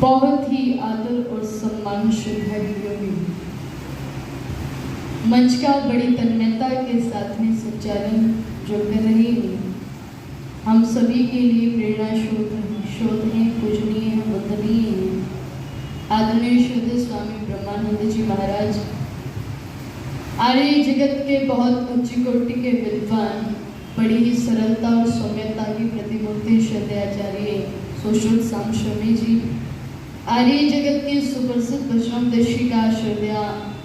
बहुत ही आदर और सम्मान श्रद्धालुओं में मंच का बड़ी तन्मयता के साथ में संचालन जो कर रहे हैं, हम सभी के लिए प्रेरणा शोध हैं, पूजनीय हैं, वंदनीय हैं। आदरणीय श्रद्धेय स्वामी ब्रह्मानंद जी महाराज आर्य जगत के बहुत उच्च कोटि के विद्वान, बड़ी ही सरलता और सौम्यता की प्रतिमूर्ति श्रद्धेय आचार्य सुश्रुत श्याम शर्मा जी, आर्य जगत की सुप्रसिद्ध दर्शिका श्रद्धेय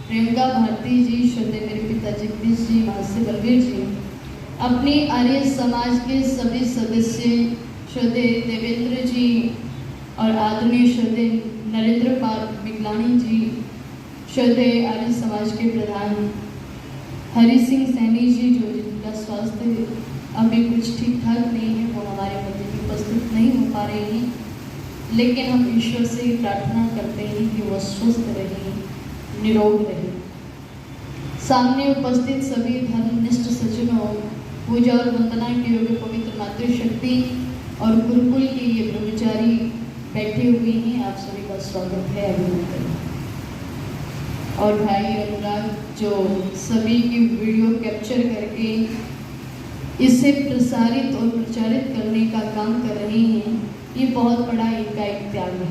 प्रियंका भारती जी, श्रद्धेय मेरे पिता जगदीश जी, महाशय बलवीर जी, अपने आर्य समाज के सभी सदस्य श्रद्धेय देवेंद्र जी और आदरणीय श्रद्धेय नरेंद्र पाल मिगलानी जी, श्रद्धेय आर्य समाज के प्रधान हरि सिंह सैनी जी, जो जिनका स्वास्थ्य अभी कुछ ठीक ठाक नहीं है, वो हमारे मध्य में उपस्थित नहीं हो पा रहे हैं, लेकिन हम ईश्वर से प्रार्थना करते हैं कि वो स्वस्थ रहे, निरोग रहे। सामने उपस्थित सभी धर्मनिष्ठ सज्जनों, पूजा और वंदना के योग्य पवित्र मातृशक्ति और गुरुकुल के ये ब्रह्मचारी बैठे हुए हैं, आप सभी का स्वागत है, अभिनंदन। और भाई अनुराग जो सभी की वीडियो कैप्चर करके इसे प्रसारित और प्रचारित करने का काम कर रहे हैं, ये बहुत बड़ा इनका एक त्याग है,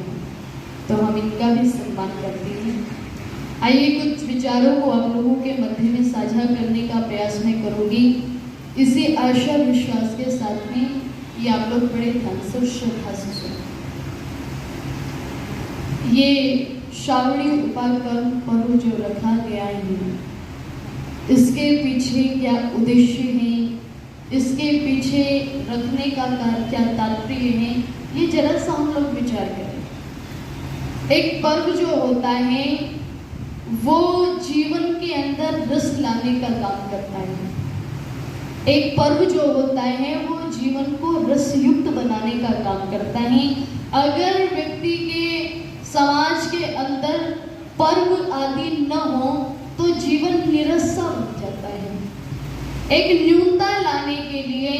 तो हम इनका भी सम्मान करते हैं। आइए कुछ विचारों को आप लोगों के मध्य में साझा करने का प्रयास मैं करूँगी, इसी आशा विश्वास के साथ में ये आप लोग बड़े ध्यान से श्रद्धा से सुनो। ये श्रावणी उपाकर्म पर्व जो रखा गया है, इसके पीछे क्या उद्देश्य है, इसके पीछे रखने का क्या तात्पर्य है, ये जरा सा हम लोग विचार करें। एक पर्व जो होता है वो जीवन के अंदर रस लाने का काम करता है। एक पर्व जो होता है वो जीवन को रसयुक्त बनाने का काम करता है। अगर व्यक्ति के समाज के अंदर पर्व आदि न हो तो जीवन निरस बन जाता है। एक न्यूनता लाने के लिए,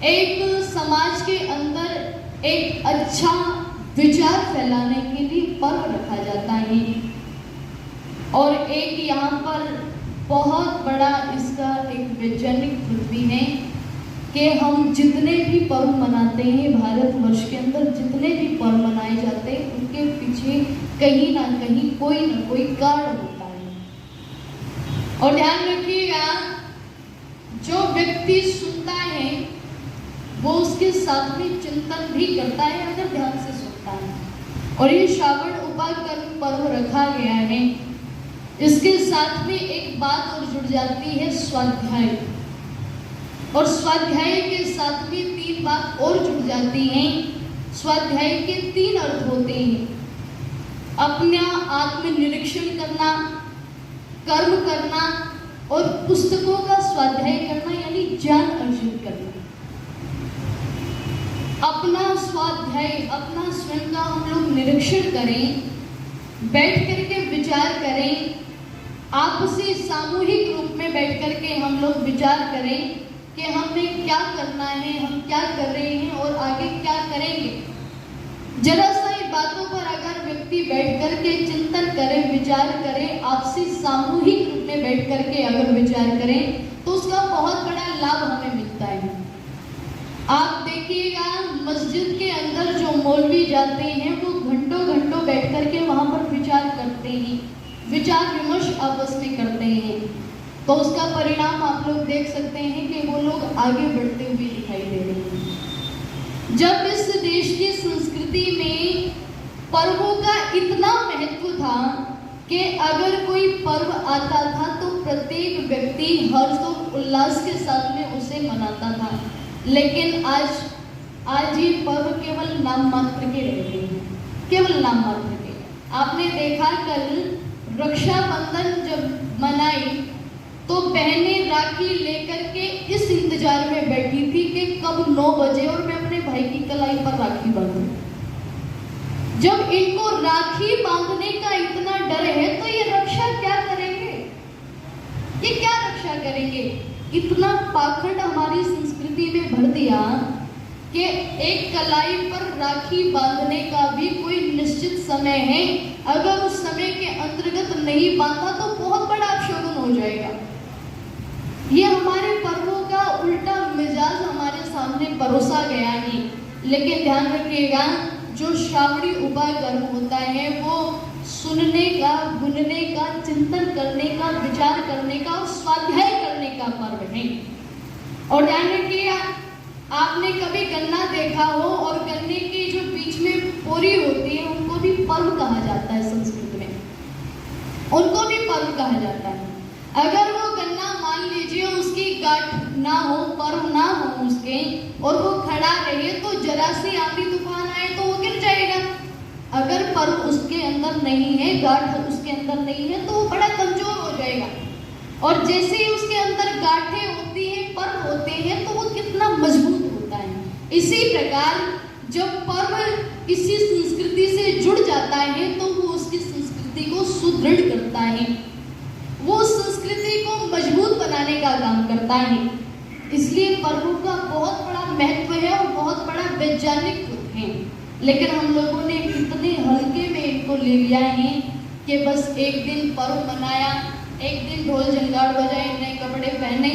एक समाज के अंदर एक अच्छा विचार फैलाने के लिए पर्व रखा जाता है। और एक यहाँ पर बहुत बड़ा इसका एक वैज्ञानिक पृथ्वी है कि हम जितने भी पर्व मनाते हैं, भारतवर्ष के अंदर जितने भी पर्व मनाए जाते हैं, उनके पीछे कहीं ना कहीं कोई ना कोई कारण होता है। और ध्यान रखिएगा, जो व्यक्ति सुनता है वो उसके साथ में चिंतन भी करता है, अगर ध्यान से सुनता है। और ये श्रावण उपाकर्म पर्व रखा गया है, इसके साथ में एक बात और जुड़ जाती है, स्वाध्याय। और स्वाध्याय के साथ में तीन बात और जुड़ जाती हैं। स्वाध्याय के तीन अर्थ होते हैं: अपना आत्मनिरीक्षण करना, कर्म करना और पुस्तकों का स्वाध्याय करना, यानी ज्ञान अर्जित करना। अपना स्वाध्याय, अपना स्वयं का हम लोग निरीक्षण करें, बैठ करके विचार करें, आपसी सामूहिक रूप में बैठ करके हम लोग विचार करें कि हमें क्या करना है, हम क्या कर रहे हैं और आगे क्या करेंगे। जरा सा इन बातों पर अगर व्यक्ति बैठ करके चिंतन करे, विचार करे, आपसी सामूहिक रूप में बैठ करके अगर विचार करें तो उसका बहुत बड़ा लाभ हमें मिलता है। आप देखिएगा, मस्जिद के अंदर जो मौलवी जाते हैं वो घंटों घंटों बैठ करके वहां पर विचार करते हैं, विचार विमर्श आपस में करते हैं, तो उसका परिणाम आप लोग देख सकते हैं कि वो लोग आगे बढ़ते हुए दिखाई दे रहे हैं। जब इस देश की संस्कृति में पर्वों का इतना महत्व था कि अगर कोई पर्व आता था तो प्रत्येक व्यक्ति हर्ष और उल्लास के साथ में उसे मनाता था, लेकिन आज ये पर्व केवल नाम मात्र के रह गए हैं, केवल नाम मात्र के। आपने देखा कल रक्षाबंधन जब मनाई तो बहनें राखी लेकर के इस इंतजार में बैठी थी कि कब 9 बजे और मैं अपने भाई की कलाई पर राखी बांधूं। जब इनको राखी बांधने का इतना डर है तो ये रक्षा क्या करेंगे, ये क्या रक्षा करेंगे। इतना पाखंड हमारी संस्कृति में भर दिया कि एक कलाई पर राखी बांधने का भी कोई निश्चित समय है। अगर उस समय के अंतर्गत नहीं बांधा तो बहुत बड़ा अपशगुन हो जाएगा। ये हमारे पर्वों का उल्टा मिजाज हमारे सामने परोसा गया है। लेकिन ध्यान रखिएगा, जो श्रावणी उपाकर्म होता है वो सुनने का, गुनने का, चिंतन करने का, विचार करने का और स्वाध्याय करने का पर्व है। और ध्यान रखिएगा, आपने कभी गन्ना देखा हो और गन्ने की जो बीच में पोरी होती है उनको भी पर्व कहा जाता है। संस्कृत में उनको भी पर्व कहा जाता है। अगर वो गन्ना मान लीजिए उसकी गांठ ना हो, पर्व ना हो उसके, और वो खड़ा रहे तो जरा सी आंधी तूफान आए तो वो गिर जाएगा। अगर पर्व उसके अंदर नहीं है, गांठ उसके अंदर नहीं है, तो वो बड़ा कमजोर हो जाएगा। और जैसे ही उसके अंदर गांठें होती हैं, पर्व होते हैं, तो वो कितना मजबूत होता है। इसी प्रकार जब पर्व किसी संस्कृति से जुड़ जाता है तो वो उसकी संस्कृति को सुदृढ़ करता है, वो उस संस्कृति को मजबूत बनाने का काम करता है। इसलिए पर्वों का बहुत बड़ा महत्व है और बहुत बड़ा वैज्ञानिक है। लेकिन हम लोगों ने इतने हल्के में इनको ले लिया है कि बस एक दिन पर्व मनाया, एक दिन ढोल झंकार बजाए, नए कपड़े पहने,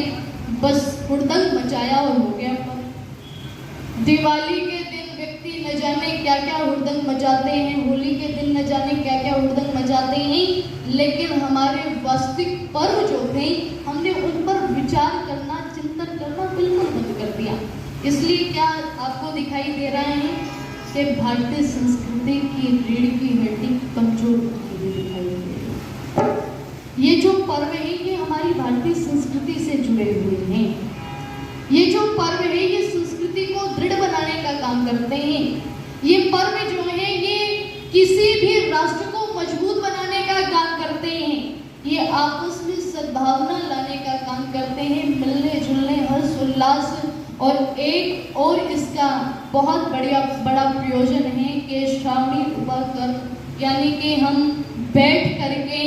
बस हुड़दंग मचाया और हो गया पर्व। दिवाली के दिन व्यक्ति न जाने क्या क्या हुड़दंग मचाते हैं, होली के दिन न जाने क्या क्या हुड़दंग मचाते हैं, लेकिन हमारे वास्तविक पर्व जो थे हमने उन पर विचार करना, चिंतन करना बिल्कुल बंद कर दिया। इसलिए क्या आपको दिखाई दे रहा है कि भारतीय संस्कृति की रीढ़ की हड्डी कमजोर होती हुई दिखाई दे रही है। ये जो पर्व है ये हमारी भारतीय संस्कृति से जुड़े हुए हैं। ये जो पर्व है ये संस्कृति को दृढ़ बनाने का काम करते हैं। ये पर्व जो है ये किसी भी राष्ट्र को मजबूत बनाने का काम करते हैं। ये आपस में सद्भावना लाने का काम करते हैं, मिलने जुलने, हर्ष उल्लास। और एक और इसका बहुत बड़ा प्रयोजन है कि श्रावणी उपाकर्म यानी कि हम बैठ करके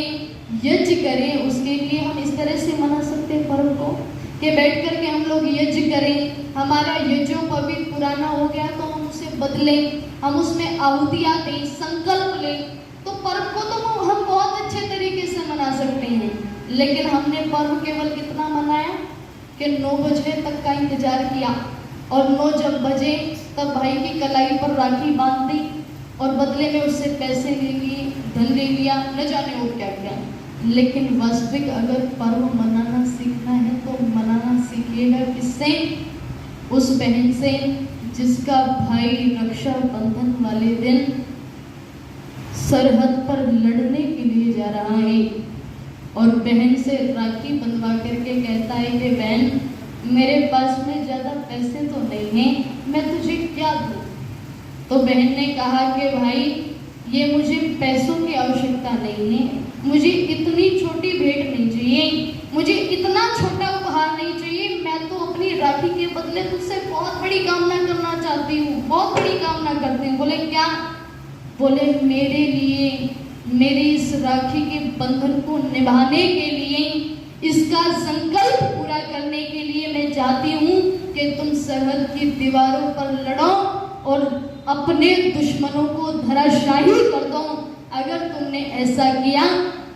यज्ञ करें। उसके लिए हम इस तरह से मना सकते हैं पर्व को कि बैठ करके हम लोग यज्ञ करें। हमारा यज्ञोपवीत पुराना हो गया तो हम उसे बदलें, हम उसमें आहुतियाँ दें, संकल्प लें। तो पर्व को तो हम बहुत अच्छे तरीके से मना सकते हैं। लेकिन हमने पर्व केवल कितना मनाया कि 9 बजे तक का इंतजार किया, और 9 जब बजे तब भाई की कलाई पर राखी बांध दी और बदले में उससे पैसे ले लिए, धन ले लिया, न जाने वो क्या क्या। लेकिन वास्तविक अगर पर्व मनाना सीखना है तो मनाना सीखिएगा किससे? उस बहन से जिसका भाई रक्षा बंधन वाले दिन सरहद पर लड़ने के लिए जा रहा है और बहन से राखी बंधवा करके कहता है कि बहन मेरे पास में ज़्यादा पैसे तो नहीं हैं, मैं तुझे क्या दूँ? तो बहन ने कहा कि भाई ये मुझे पैसों की आवश्यकता नहीं है, मुझे इतनी छोटी भेंट नहीं चाहिए, मुझे इतना छोटा उपहार नहीं चाहिए, मैं तो अपनी राखी के बदले तुझसे बहुत बड़ी कामना करना चाहती हूँ, बहुत बड़ी कामना करती हूँ। बोले क्या? बोले मेरे लिए, मेरे इस राखी के बंधन को निभाने के लिए, इसका संकल्प पूरा करने के लिए मैं चाहती हूँ कि तुम सरहद की दीवारों पर लड़ो और अपने दुश्मनों को धराशायी कर दो। अगर तुमने ऐसा किया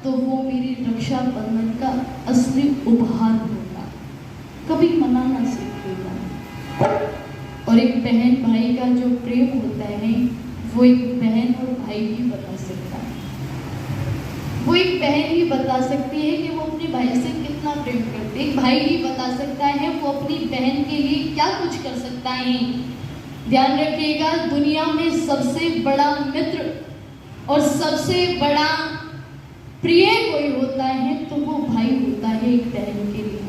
तो वो मेरी रक्षा बंधन का असली उपहार होगा। कभी मनाना सीखिएगा। और एक बहन भाई का जो प्रेम होता है वो एक बहन और भाई ही बता सकता है। वो एक बहन ही बता सकती है कि वो अपने भाई से कितना प्रेम करती है। एक भाई ही बता सकता है वो अपनी बहन के लिए क्या कुछ कर सकता है। ध्यान रखिएगा, दुनिया में सबसे बड़ा मित्र और सबसे बड़ा प्रिय कोई होता है तो वो भाई होता है एक बहन के लिए।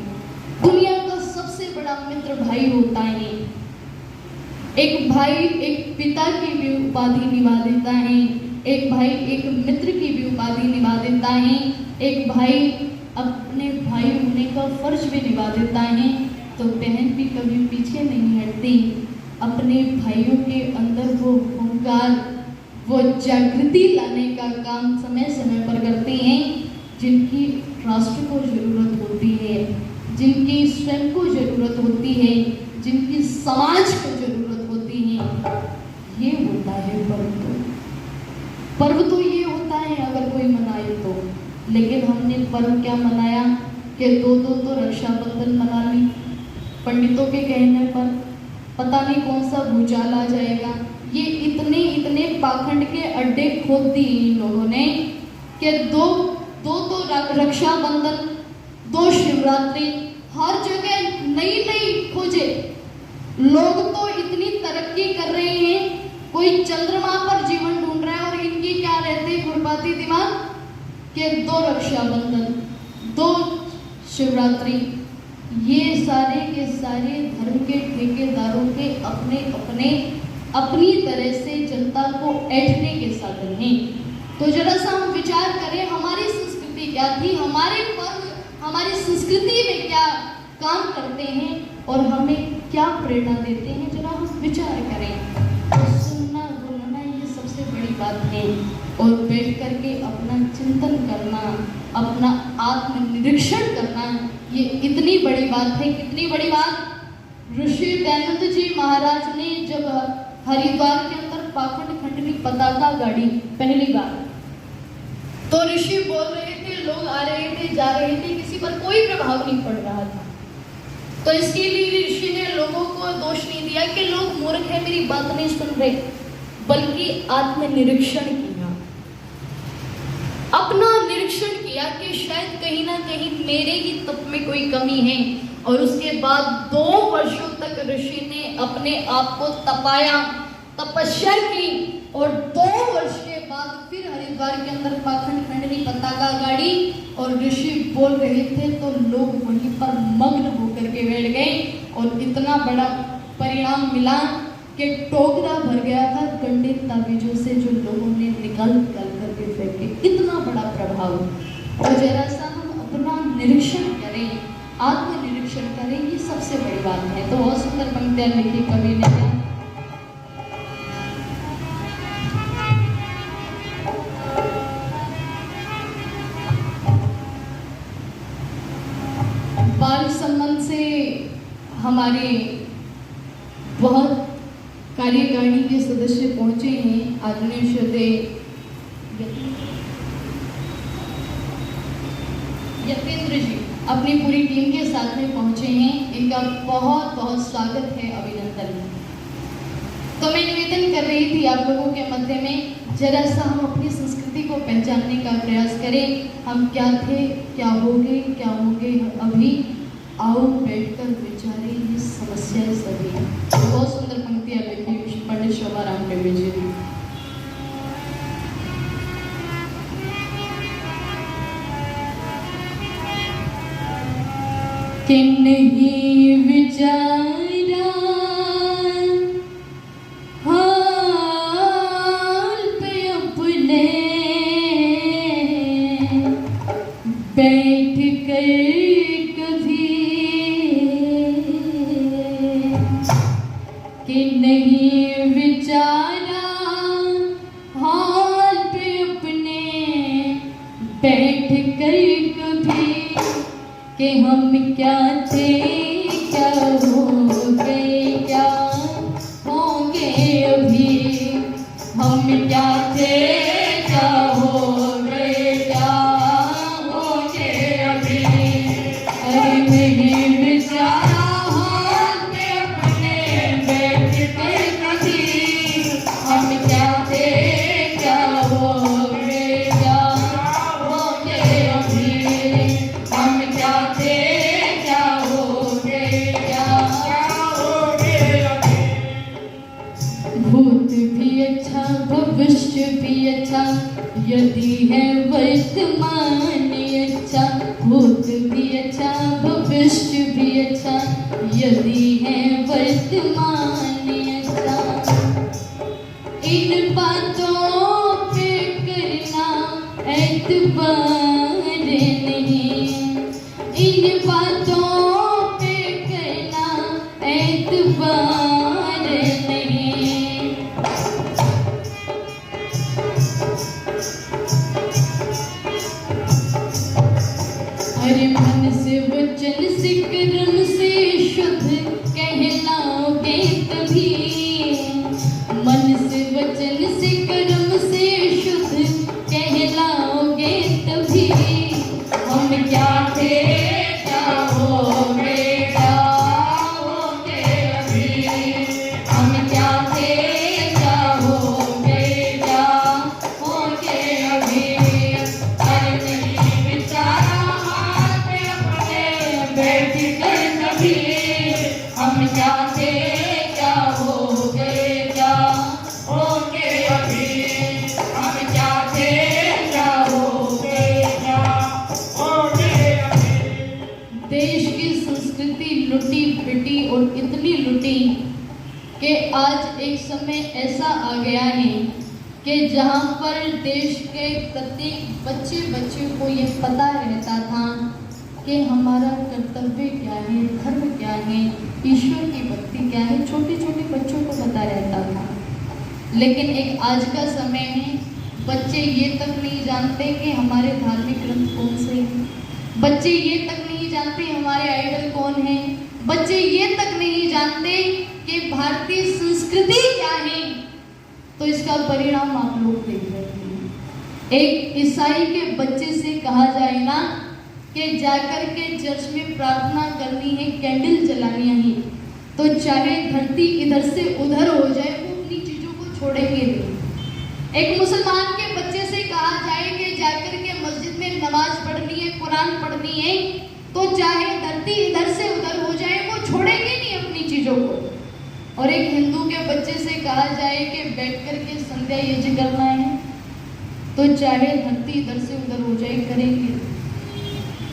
दुनिया का सबसे बड़ा मित्र भाई होता है। एक भाई एक पिता की भी उपाधि निभा देता है, एक भाई एक मित्र की भी उपाधि निभा देता है, एक भाई अपने भाई होने का फर्ज भी निभा देता है। तो बहन भी कभी पीछे नहीं हटती, अपने भाइयों के अंदर वो हुंकार, वो जागृति लाने का काम समय समय पर करती हैं, जिनकी राष्ट्र को जरूरत होती है, जिनकी स्वयं को जरूरत होती है, जिनकी समाज को जरूरत होती है। ये होता है पर्व। पर्व तो ये होता है अगर कोई मनाए तो, लेकिन हमने पर्व क्या मनाया कि दो तो रक्षाबंधन मना ली। पंडितों के कहने पर पता नहीं कौन सा भूचाल आ जाएगा। ये इतने पाखंड के अड्डे खोद दिए इन लोगों ने कि दो तो रक्षाबंधन, दो शिवरात्रि, हर जगह नई खोजे। लोग तो इतनी तरक्की कर रहे हैं, कोई चंद्रमा पर जीवन ढूंढ रहा है और इनकी क्या रहते खुरपाती दिमाग कि दो रक्षाबंधन, दो शिवरात्रि। ये सारे के सारे धर्म के ठेकेदारों के अपनी तरह से जनता को ऐंठने के साधन हैं। तो जरा सा हम विचार करें हमारी संस्कृति क्या थी, हमारे पर्व हमारी संस्कृति में क्या काम करते हैं और हमें क्या प्रेरणा देते हैं, जरा हम विचार करें। तो सुनना बोलना ये सबसे बड़ी बात है, और बैठ करके अपना चिंतन करना, अपना आत्मनिरीक्षण करना, ये इतनी बड़ी बात है। कितनी बड़ी बात। ऋषि दयानंद जी महाराज ने जब हरिद्वार के अंदर पाखंड खंडनी पताका गाड़ी पहली बार, तो ऋषि बोल रहे थे, लोग आ रहे थे जा रहे थे, किसी पर कोई प्रभाव नहीं पड़ रहा था। तो इसके लिए ऋषि ने लोगों को दोष नहीं दिया कि लोग मूर्ख हैं, मेरी बात नहीं सुन रहे, बल्कि आत्मनिरीक्षण किया, अपना निरीक्षण किया कि शायद कहीं ना कहीं मेरे ही तप में कोई कमी है। और उसके बाद 2 वर्षों तक ऋषि ने अपने आप को तपाया, तपस्या की, और 2 वर्ष के बाद फिर हरिद्वार के अंदर पाखंड खंडनी पताका गाड़ी और ऋषि बोल रहे थे तो लोग वहीं पर मग्न होकर के बैठ गए। और इतना बड़ा परिणाम मिला कि टोकरा भर गया था गंडे ताबीजों से जो लोगों ने निकाल करके फेंके। इतना बड़ा प्रभाव। और जरा सा हम अपना निरीक्षण करें, आत्मनिरीक्षण करें, ये सबसे बड़ी बात है। तो बहुत सुंदर पंक्तियां लिखी कवि ने। बाल संबंध से हमारे बहुत कार्यकारिणी के सदस्य पहुंचे हैं। आदरणीय श्रद्धेय यतेंद्र जी अपनी पूरी टीम के साथ में पहुंचे हैं। इनका बहुत बहुत स्वागत है, अभिनंदन। तो मैं निवेदन कर रही थी आप लोगों के मध्य में, जरा सा हम अपनी संस्कृति को पहचानने का प्रयास करें। हम क्या थे, क्या होंगे अभी, आओ बैठकर विचारें ये समस्याएं सभी। बहुत सुंदर पंक्तियां लिखी पंडित शोभाराम टेबे जी ने। कि नहीं विचारा हाल पे अपने, बैठ कर कभी, कि नहीं विचारा हाल पे अपने, बैठ कर कभी, कि हम क्या थे क्या हो गए क्या होंगे अभी, हम क्या थे क्या हो गए क्या होंगे अभी। अरे नहीं बेचारा हाल में अपने बैठ के कभी, हम क्या थे क्या हो गए क्या होंगे अभी, हम क्या थे क्या हो गए क्या होंगे अभी। भूत भी अच्छा भविष्य भी अच्छा, यदि है वर्तमान अच्छा। भूत भी अच्छा भविष्य भी अच्छा, यदि है वर्तमान अच्छा। इन बातों पे करना एतबार नहीं, इन बातों पे करना एतबार नहीं। अरे मन से वचन से कर्म से शुद्ध कहलाओगे तभी, मन से कि आज एक समय ऐसा आ गया है कि जहाँ पर देश के प्रत्येक बच्चे को ये पता रहता था कि हमारा कर्तव्य क्या है, धर्म क्या है, ईश्वर की भक्ति क्या है, छोटे छोटे बच्चों को पता रहता था। लेकिन एक आज का समय है, बच्चे ये तक नहीं जानते कि हमारे धार्मिक ग्रंथ कौन से हैं, बच्चे ये तक नहीं जानते हमारे आइडल कौन है, बच्चे ये तक नहीं जानते कि भारतीय संस्कृति क्या है। तो इसका परिणाम आप लोग देख रहे हैं। एक ईसाई के बच्चे से कहा जाए ना कि जाकर के चर्च में प्रार्थना करनी है, कैंडल जलानी है, तो चाहे धरती इधर से उधर हो जाए वो अपनी चीजों को छोड़ेंगे नहीं। एक मुसलमान के बच्चे से कहा जाए कि जाकर के मस्जिद में नमाज पढ़नी है, कुरान पढ़नी है, तो चाहे धरती इधर से उधर हो जाए वो छोड़ेंगे नहीं अपनी चीजों को। और एक हिंदू के बच्चे से कहा जाए कि बैठ कर के संध्या यज्ञ करना है, तो चाहे धरती इधर से उधर हो जाए करेंगे।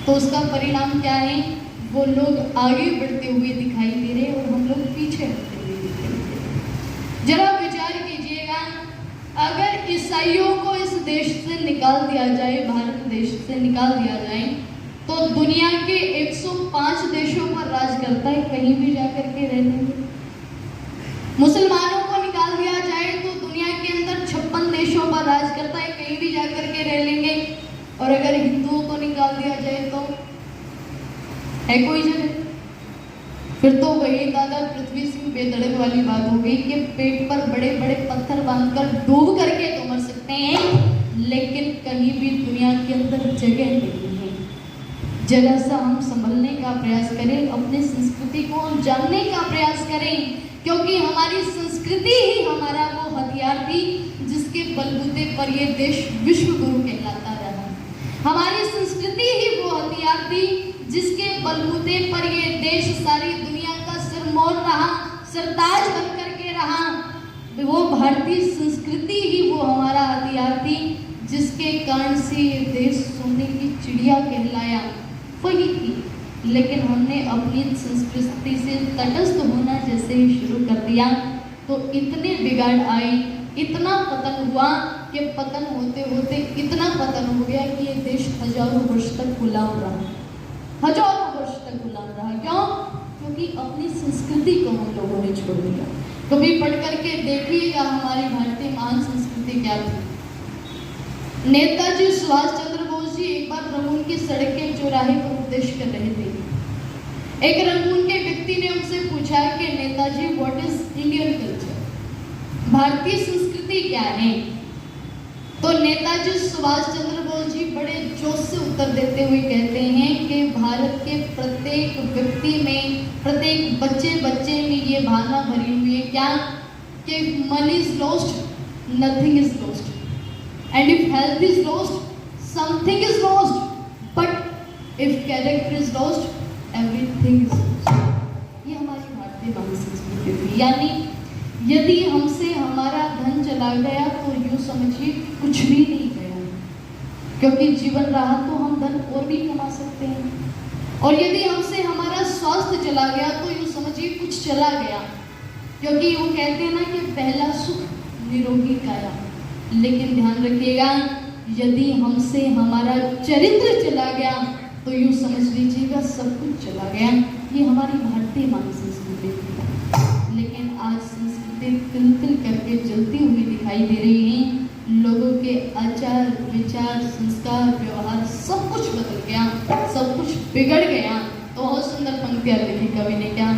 तो उसका परिणाम क्या है, वो लोग आगे बढ़ते हुए दिखाई दे रहे और हम लोग पीछे हटते हुए दिखाई दे रहे। जरा विचार कीजिएगा, अगर ईसाइयों को इस देश से निकाल दिया जाए, भारत देश से निकाल दिया जाए, तो दुनिया के 105 देशों पर राज करता है, कहीं भी जाकर के रह लेंगे। मुसलमानों को निकाल दिया जाए तो दुनिया के अंदर 56 देशों पर राज करता है, कहीं भी जाकर के रह लेंगे। और अगर हिंदुओं को निकाल दिया जाए तो है कोई जगह? फिर तो वही दादा पृथ्वी सिंह बेधड़क वाली बात हो गई कि पेट पर बड़े बड़े पत्थर बांधकर डूब करके तो मर सकते हैं, लेकिन कहीं भी दुनिया के अंदर जगह नहीं है। जरा सा हम संभलने का प्रयास करें, अपनी संस्कृति को जानने का प्रयास करें, क्योंकि हमारी संस्कृति ही हमारा वो हथियार थी जिसके बलबूते पर ये देश विश्व गुरु कहलाता रहा। हमारी संस्कृति ही वो हथियार थी जिसके बलबूते पर ये देश सारी दुनिया का सिरमौर रहा, सरताज बन करके रहा। वो भारतीय संस्कृति ही वो हमारा हथियार थी जिसके कारण से ये देश सोने की चिड़िया कहलाया, वही थी। लेकिन हमने अपनी संस्कृति से तटस्थ होना जैसे ही शुरू कर दिया तो इतने बिगाड़ आए, इतना पतन हुआ कि पतन होते होते इतना पतन हो गया कि ये देश हजारों वर्ष तक गुलाम रहा, हजारों वर्ष तक गुलाम रहा। क्यों? क्योंकि अपनी संस्कृति को हम लोगों ने छोड़ दिया। कभी पढ़ करके देखिएगा हमारी भारतीय महान संस्कृति क्या थी। नेताजी सुभाष चंद्र बोस जी एक बार रंगून की सड़क के चौराहे पर उपदेश कर रहे थे। एक रंगून के व्यक्ति ने उनसे पूछा कि Netaji what is Indian culture, भारतीय संस्कृति क्या है? तो नेताजी सुभाष चंद्र बोस जी बड़े जोश से उत्तर देते हुए कहते हैं कि भारत के प्रत्येक व्यक्ति में, प्रत्येक बच्चे में ये भावना भरी हुई है क्या कि money is lost, nothing is lost, and if health is lost, something is lost, but if character is lost, everything is lost. ये हमारी भारतीय महान संस्कृति थी। यानी यदि हमसे हमारा धन चला गया तो यूँ समझिए कुछ भी नहीं गया, क्योंकि जीवन रहा तो हम धन और भी कमा सकते हैं। और यदि हमसे हमारा स्वास्थ्य चला गया तो यूँ समझिए कुछ चला गया, क्योंकि वो कहते हैं ना कि पहला सुख निरोगी काया। लेकिन ध्यान रखिएगा, यदि हमसे हमारा चरित्र चला गया तो यूँ समझ लीजिएगा सब कुछ चला गया। ये हमारी भारतीय महान संस्कृति थी। लेकिन आज संस्कृति तिल तिल करके जलती हुई दिखाई दे रही है। लोगों के आचार विचार संस्कार व्यवहार सब कुछ बदल गया, सब कुछ बिगड़ गया। तो बहुत सुंदर पंक्तियां लिखी कवि ने क्या